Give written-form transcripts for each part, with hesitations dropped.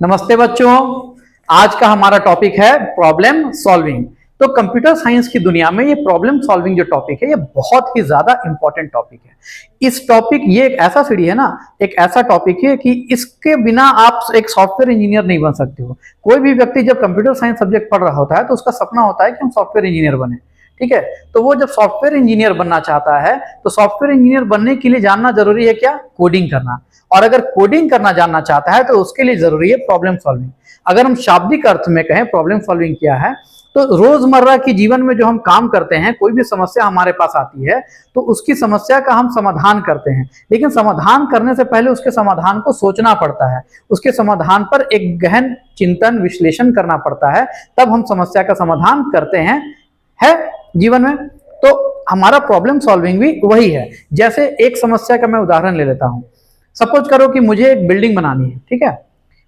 नमस्ते बच्चों। आज का हमारा टॉपिक है प्रॉब्लम सॉल्विंग। तो कंप्यूटर साइंस की दुनिया में ये प्रॉब्लम सॉल्विंग जो टॉपिक है ये बहुत ही ज्यादा इंपॉर्टेंट टॉपिक है। इस टॉपिक ये एक ऐसा सीढ़ी है ना, एक ऐसा टॉपिक है कि इसके बिना आप एक सॉफ्टवेयर इंजीनियर नहीं बन सकते हो। कोई भी व्यक्ति जब कंप्यूटर साइंस सब्जेक्ट पढ़ रहा होता है तो उसका सपना होता है कि हम सॉफ्टवेयर इंजीनियर बने। ठीक है, तो वो जब सॉफ्टवेयर इंजीनियर बनना चाहता है तो सॉफ्टवेयर इंजीनियर बनने के लिए जानना जरूरी है क्या? कोडिंग करना। और अगर कोडिंग करना जानना चाहता है तो उसके लिए जरूरी है प्रॉब्लम सॉल्विंग। अगर हम शाब्दिक अर्थ में कहें प्रॉब्लम सॉल्विंग क्या है, तो रोजमर्रा की जीवन में जो हम काम करते हैं, कोई भी समस्या हमारे पास आती है तो उसकी समस्या का हम समाधान करते हैं। लेकिन समाधान करने से पहले उसके समाधान को सोचना पड़ता है, उसके समाधान पर एक गहन चिंतन विश्लेषण करना पड़ता है, तब हम समस्या का समाधान करते हैं है जीवन में। तो हमारा प्रॉब्लम सॉल्विंग भी वही है। जैसे एक समस्या का मैं उदाहरण ले लेता हूं। सपोज करो कि मुझे एक बिल्डिंग बनानी है। ठीक है,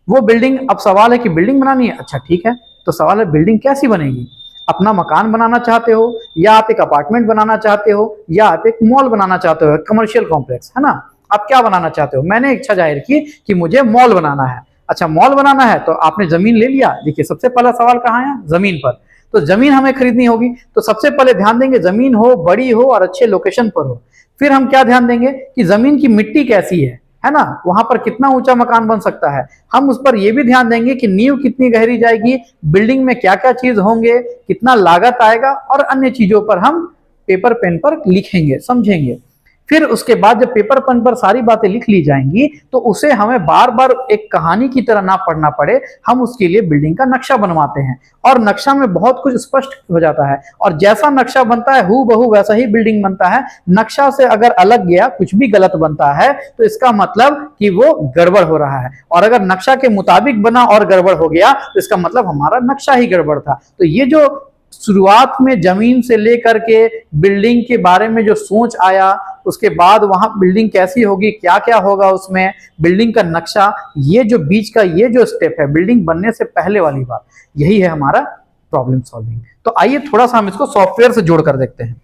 वो बिल्डिंग, अब सवाल है कि बिल्डिंग बनानी है। अच्छा ठीक है, तो सवाल है बिल्डिंग कैसी बनेगी? अपना मकान बनाना चाहते हो, या आप एक अपार्टमेंट बनाना चाहते हो, या आप एक मॉल बनाना चाहते हो, कमर्शियल कॉम्प्लेक्स, है ना? आप क्या बनाना चाहते हो? मैंने इच्छा जाहिर की कि मुझे मॉल बनाना है। अच्छा, मॉल बनाना है तो आपने जमीन ले लिया। देखिए, सबसे पहला सवाल कहाँ है? जमीन पर। तो जमीन हमें खरीदनी होगी, तो सबसे पहले ध्यान देंगे जमीन हो, बड़ी हो और अच्छे लोकेशन पर हो। फिर हम क्या ध्यान देंगे कि जमीन की मिट्टी कैसी है ना? वहां पर कितना ऊंचा मकान बन सकता है। हम उस पर यह भी ध्यान देंगे कि नींव कितनी गहरी जाएगी, बिल्डिंग में क्या क्या चीज होंगे, कितना लागत आएगा, और अन्य चीजों पर हम पेपर पेन पर लिखेंगे, समझेंगे। फिर उसके बाद जब पेपर पेन पर सारी बातें लिख ली जाएंगी तो उसे हमें बार बार एक कहानी की तरह ना पढ़ना पड़े, हम उसके लिए बिल्डिंग का नक्शा बनवाते हैं। और नक्शा में बहुत कुछ स्पष्ट हो जाता है, और जैसा नक्शा बनता है हूबहू वैसा ही बिल्डिंग बनता है। नक्शा से अगर अलग गया, कुछ भी गलत बनता है, तो इसका मतलब कि वो गड़बड़ हो रहा है। और अगर नक्शा के मुताबिक बना और गड़बड़ हो गया तो इसका मतलब हमारा नक्शा ही गड़बड़ था। तो ये जो शुरुआत में जमीन से लेकर के बिल्डिंग के बारे में जो सोच आया, उसके बाद वहां बिल्डिंग कैसी होगी, क्या क्या होगा उसमें, बिल्डिंग का नक्शा, ये जो बीच का ये जो स्टेप है बिल्डिंग बनने से पहले वाली बात, यही है हमारा प्रॉब्लम सॉल्विंग। तो आइए थोड़ा सा हम इसको सॉफ्टवेयर से जोड़कर देखते हैं।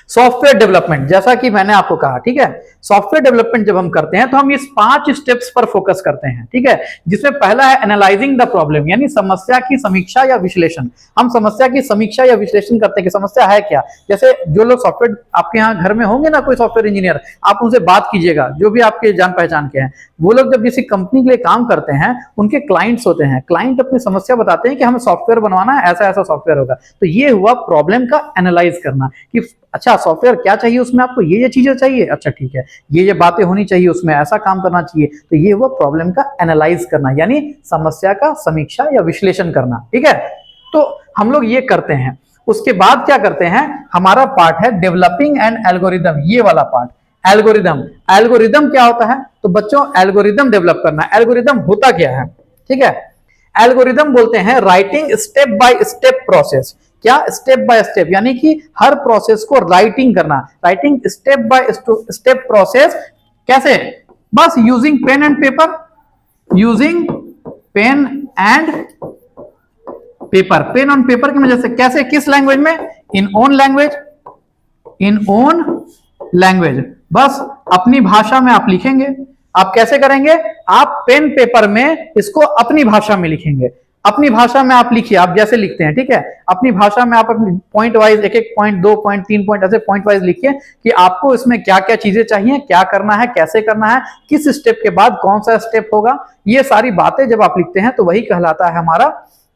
सॉफ्टवेयर डेवलपमेंट, जैसा कि मैंने आपको कहा, ठीक है, सॉफ्टवेयर डेवलपमेंट जब हम करते हैं तो हम इस 5 स्टेप्स पर फोकस करते हैं। ठीक है, जिसमें पहला है एनालाइजिंग द प्रॉब्लम, यानी समस्या की समीक्षा या विश्लेषण। हम समस्या की समीक्षा या विश्लेषण करते हैं कि समस्या है क्या। जैसे जो लोग सॉफ्टवेयर आपके यहाँ घर में होंगे ना, कोई सॉफ्टवेयर इंजीनियर, आप उनसे बात कीजिएगा, जो भी आपके जान पहचान के हैं, वो लोग जब किसी कंपनी के लिए काम करते हैं, उनके क्लाइंट्स होते हैं, क्लाइंट अपनी समस्या बताते हैं कि हमें सॉफ्टवेयर बनवाना है, ऐसा ऐसा सॉफ्टवेयर होगा। तो ये हुआ प्रॉब्लम का एनालाइज करना कि अच्छा सॉफ्टवेयर क्या चाहिए, उसमें आपको ये चीजें चाहिए, अच्छा ठीक है, ये बातें होनी चाहिए, उसमें ऐसा काम करना चाहिए। तो ये हुआ प्रॉब्लम का एनालाइज करना, यानी समस्या का समीक्षा या विश्लेषण करना। ठीक है, तो हम लोग ये करते हैं। उसके बाद क्या करते हैं, हमारा पार्ट है डेवलपिंग एन एल्गोरिदम, ये वाला पार्ट। एल्गोरिदम, एल्गोरिदम क्या होता है? तो बच्चों एल्गोरिदम डेवलप करना। एल्गोरिदम होता क्या है? ठीक है, एल्गोरिदम बोलते हैं writing step by step process. क्या? स्टेप बाय स्टेप, यानी कि हर प्रोसेस को राइटिंग करना। Writing step by step process कैसे? बस using pen and paper, using pen and paper. Pen on paper की वजह से कैसे, किस लैंग्वेज में? In own language, in own language. बस अपनी भाषा में आप लिखेंगे। आप कैसे करेंगे? आप पेन पेपर में इसको अपनी भाषा में लिखेंगे। अपनी भाषा में आप लिखिए, आप जैसे लिखते हैं, ठीक है, अपनी भाषा में आप अपनी पॉइंट वाइज, एक एक पॉइंट, 2 पॉइंट, 3 पॉइंट, ऐसे पॉइंट वाइज लिखिए कि आपको इसमें क्या क्या चीजें चाहिए, क्या करना है, कैसे करना है, किस स्टेप के बाद कौन सा स्टेप होगा। ये सारी बातें जब आप लिखते हैं तो वही कहलाता है हमारा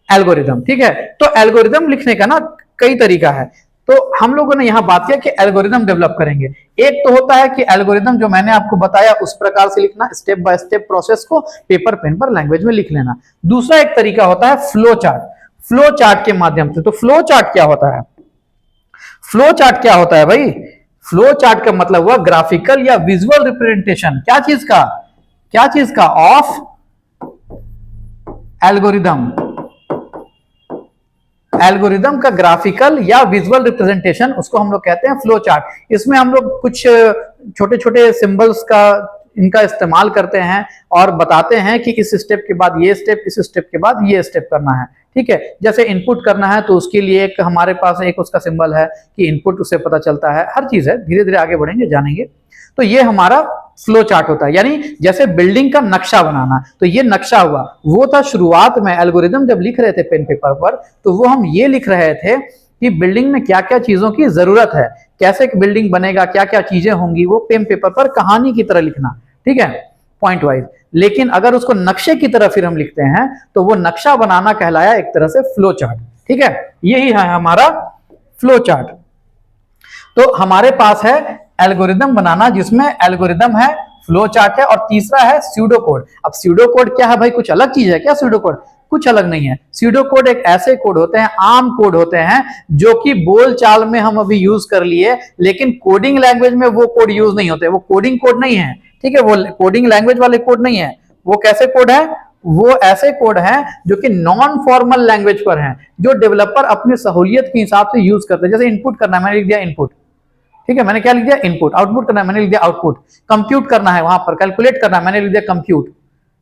एल्गोरिदम। ठीक है, तो एल्गोरिदम लिखने का ना कई तरीका है। तो हम लोगों ने यहां बात किया कि एल्गोरिदम डेवलप करेंगे। एक तो होता है कि एल्गोरिदम जो मैंने आपको बताया उस प्रकार से लिखना, स्टेप बाय स्टेप प्रोसेस को पेपर पेन पर लैंग्वेज में लिख लेना। दूसरा एक तरीका होता है फ्लो चार्ट, फ्लो चार्ट के माध्यम से। तो फ्लो चार्ट क्या होता है? फ्लो चार्ट क्या होता है भाई? फ्लो चार्ट का मतलब हुआ ग्राफिकल या विजुअल रिप्रेजेंटेशन। क्या चीज का? क्या चीज का? Of algorithm. एल्गोरिदम का ग्राफिकल या विजुअल रिप्रेजेंटेशन, उसको हम लोग कहते हैं फ्लो चार्ट। इसमें हम लोग कुछ छोटे छोटे सिंबल्स का इनका इस्तेमाल करते हैं और बताते हैं कि इस स्टेप के बाद ये स्टेप, इस स्टेप के बाद ये स्टेप करना है। ठीक है, जैसे इनपुट करना है तो उसके लिए एक हमारे पास एक उसका सिंबल है कि इनपुट, उससे पता चलता है। हर चीज है, धीरे धीरे आगे बढ़ेंगे जानेंगे। तो ये हमारा फ्लो चार्ट होता है, यानी जैसे बिल्डिंग का नक्शा बनाना। तो ये नक्शा हुआ, वो था शुरुआत में एल्गोरिदम जब लिख रहे थे पेन पेपर पर, तो वो हम ये लिख रहे थे कि बिल्डिंग में क्या क्या चीजों की जरूरत है, कैसे बिल्डिंग बनेगा, क्या क्या चीजें होंगी, वो पेन पेपर पर कहानी की तरह लिखना, ठीक है, पॉइंट वाइज। लेकिन अगर उसको नक्शे की तरह फिर हम लिखते हैं तो वो नक्शा बनाना कहलाया एक तरह से फ्लो चार्ट, ठीक है। यही है हमारा फ्लो चार्ट। तो हमारे पास है एल्गोरिदम बनाना, जिसमें एल्गोरिदम है, फ्लो चार्ट है, और तीसरा है स्यूडो कोड। अब स्यूडो कोड क्या है भाई, कुछ अलग चीज है क्या? स्यूडो कोड कुछ अलग नहीं है। स्यूडो कोड एक ऐसे कोड होते हैं, आम कोड होते हैं, जो कि बोल चाल में हम अभी यूज कर लिए, लेकिन कोडिंग लैंग्वेज में वो कोड यूज नहीं होते। वो कोडिंग कोड नहीं है, ठीक है, वो कोडिंग लैंग्वेज वाले कोड नहीं है। वो कैसे कोड है? वो ऐसे कोड हैं जो कि नॉन फॉर्मल लैंग्वेज पर हैं, जो डेवलपर अपनी सहूलियत के हिसाब से यूज करते हैं। जैसे इनपुट करना है, मैंने लिख दिया इनपुट, ठीक है, मैंने क्या लिख दिया इनपुट। आउटपुट करना है, मैंने लिख दिया आउटपुट। कंप्यूट करना है, वहां पर कैलकुलेट करना है, मैंने लिख दिया कंप्यूट,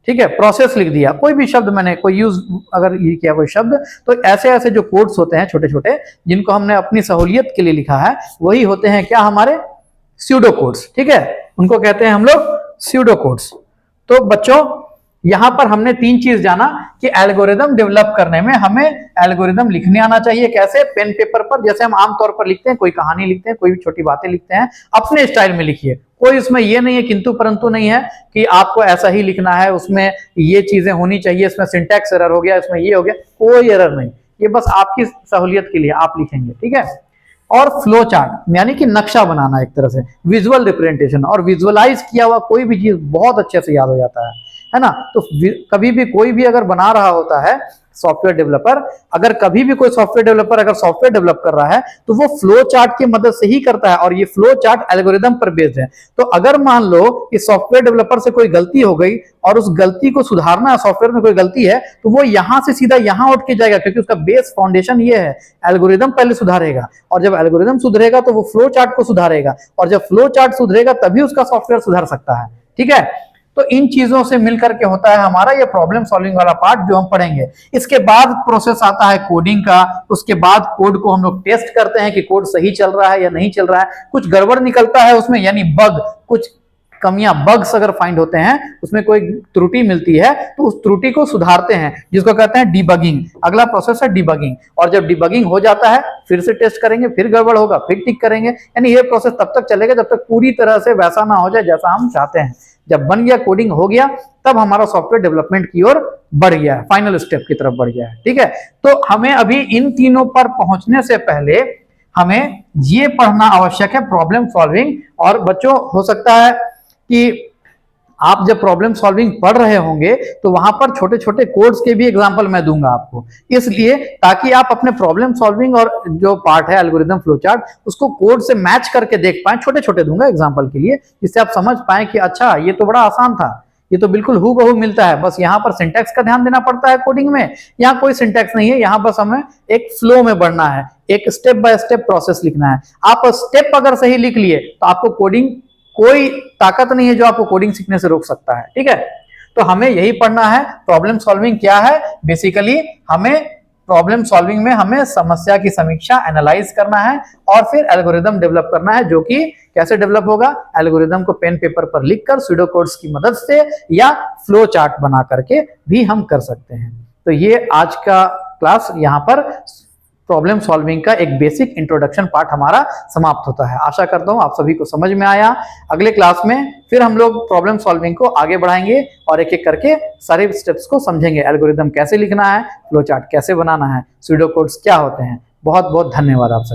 ठीक है। प्रोसेस लिख दिया, कोई भी शब्द मैंने कोई यूज अगर ये किया कोई शब्द, तो ऐसे ऐसे जो कोड्स होते हैं छोटे छोटे, जिनको हमने अपनी सहूलियत के लिए लिखा है, वही होते हैं क्या, हमारे स्यूडो कोड्स, ठीक है। उनको कहते हैं हम लोग स्यूडो कोड्स। तो बच्चों यहां पर हमने तीन चीज जाना कि एल्गोरिदम डेवलप करने में हमें एल्गोरिदम लिखने आना चाहिए। कैसे? पेन पेपर पर, जैसे हम आमतौर पर लिखते हैं, कोई कहानी लिखते हैं, कोई भी छोटी बातें लिखते हैं, अपने स्टाइल में लिखिए। कोई इसमें ये नहीं है, किंतु परंतु नहीं है कि आपको ऐसा ही लिखना है, उसमें ये चीजें होनी चाहिए, इसमें सिंटैक्स एरर हो गया, इसमें ये हो गया, कोई एरर नहीं। ये बस आपकी सहूलियत के लिए आप लिखेंगे, ठीक है। और फ्लो चार्ट यानी कि नक्शा बनाना, एक तरह से विजुअल रिप्रेजेंटेशन, और विजुअलाइज किया हुआ कोई भी चीज बहुत अच्छे से याद हो जाता है ना। तो कभी भी कोई भी अगर बना रहा होता है सॉफ्टवेयर डेवलपर, अगर कभी भी कोई सॉफ्टवेयर डेवलपर अगर सॉफ्टवेयर डेवलप कर रहा है, तो वो फ्लो चार्ट की मदद से ही करता है, और ये फ्लो चार्ट एल्गोरिदम पर बेस्ड है। तो अगर मान लो कि सॉफ्टवेयर डेवलपर से कोई गलती हो गई और उस गलती को सुधारना है, सॉफ्टवेयर में कोई गलती है, तो वो यहां से सीधा यहां उठ के जाएगा, क्योंकि उसका बेस फाउंडेशन ये है। एल्गोरिदम पहले सुधारेगा, और जब एल्गोरिदम सुधरेगा तो वो फ्लो चार्ट को सुधारेगा, और जब फ्लो चार्ट सुधरेगा तभी उसका सॉफ्टवेयर सुधर सकता है, ठीक है। तो इन चीजों से मिलकर के होता है हमारा ये प्रॉब्लम सॉल्विंग वाला पार्ट जो हम पढ़ेंगे। इसके बाद प्रोसेस आता है कोडिंग का। उसके बाद कोड को हम लोग टेस्ट करते हैं कि कोड सही चल रहा है या नहीं चल रहा है। कुछ गड़बड़ निकलता है उसमें, यानी बग, कुछ कमियां, बग्स अगर फाइंड होते हैं, उसमें कोई त्रुटि मिलती है, तो उस त्रुटि को सुधारते हैं, जिसको कहते हैं डिबगिंग। अगला प्रोसेस है डिबगिंग, और जब डिबगिंग हो जाता है फिर से टेस्ट करेंगे, फिर गड़बड़ होगा, फिर ठीक करेंगे। यानी ये प्रोसेस तब तक चलेगा जब तक पूरी तरह से वैसा ना हो जाए जैसा हम चाहते हैं। जब बन गया, कोडिंग हो गया, तब हमारा सॉफ्टवेयर डेवलपमेंट की ओर बढ़ गया है, फाइनल स्टेप की तरफ बढ़ गया है, ठीक है। तो हमें अभी इन तीनों पर पहुंचने से पहले हमें ये पढ़ना आवश्यक है, प्रॉब्लम सॉल्विंग। और बच्चों हो सकता है कि आप जब प्रॉब्लम सॉल्विंग पढ़ रहे होंगे तो वहां पर छोटे छोटे कोड्स के भी एग्जांपल मैं दूंगा आपको, इसलिए ताकि आप अपने प्रॉब्लम सॉल्विंग और जो पार्ट है एल्गोरिदम फ्लो चार्ट, उसको कोड से मैच करके देख पाए। छोटे छोटे दूंगा एग्जांपल के लिए, जिससे आप समझ पाए कि अच्छा ये तो बड़ा आसान था, ये तो बिल्कुल हूबहू मिलता है, बस यहाँ पर सिंटैक्स का ध्यान देना पड़ता है। कोडिंग में यहाँ कोई सिंटैक्स नहीं है, यहाँ बस हमें एक फ्लो में बढ़ना है, एक स्टेप बाय स्टेप प्रोसेस लिखना है। आप स्टेप अगर सही लिख लिए तो आपको कोडिंग, कोई ताकत नहीं है जो आपको कोडिंग सीखने से रोक सकता है, ठीक है। तो हमें यही पढ़ना है। प्रॉब्लम सॉल्विंग क्या है? बेसिकली हमें प्रॉब्लम सॉल्विंग में हमें समस्या की समीक्षा, एनालाइज करना है, और फिर एल्गोरिदम डेवलप करना है, जो कि कैसे डेवलप होगा? एल्गोरिदम को पेन पेपर पर लिखकर, स्यूडो कोड्स की मदद से, या फ्लो चार्ट बना करके भी हम कर सकते हैं। तो ये आज का क्लास यहाँ पर प्रॉब्लम सॉल्विंग का एक बेसिक इंट्रोडक्शन पार्ट हमारा समाप्त होता है। आशा करता हूं आप सभी को समझ में आया। अगले क्लास में फिर हम लोग प्रॉब्लम सॉल्विंग को आगे बढ़ाएंगे और एक एक करके सारे स्टेप्स को समझेंगे। एल्गोरिदम कैसे लिखना है, फ्लो चार्ट कैसे बनाना है, स्यूडो कोड्स क्या होते हैं। बहुत बहुत धन्यवाद आप सभी।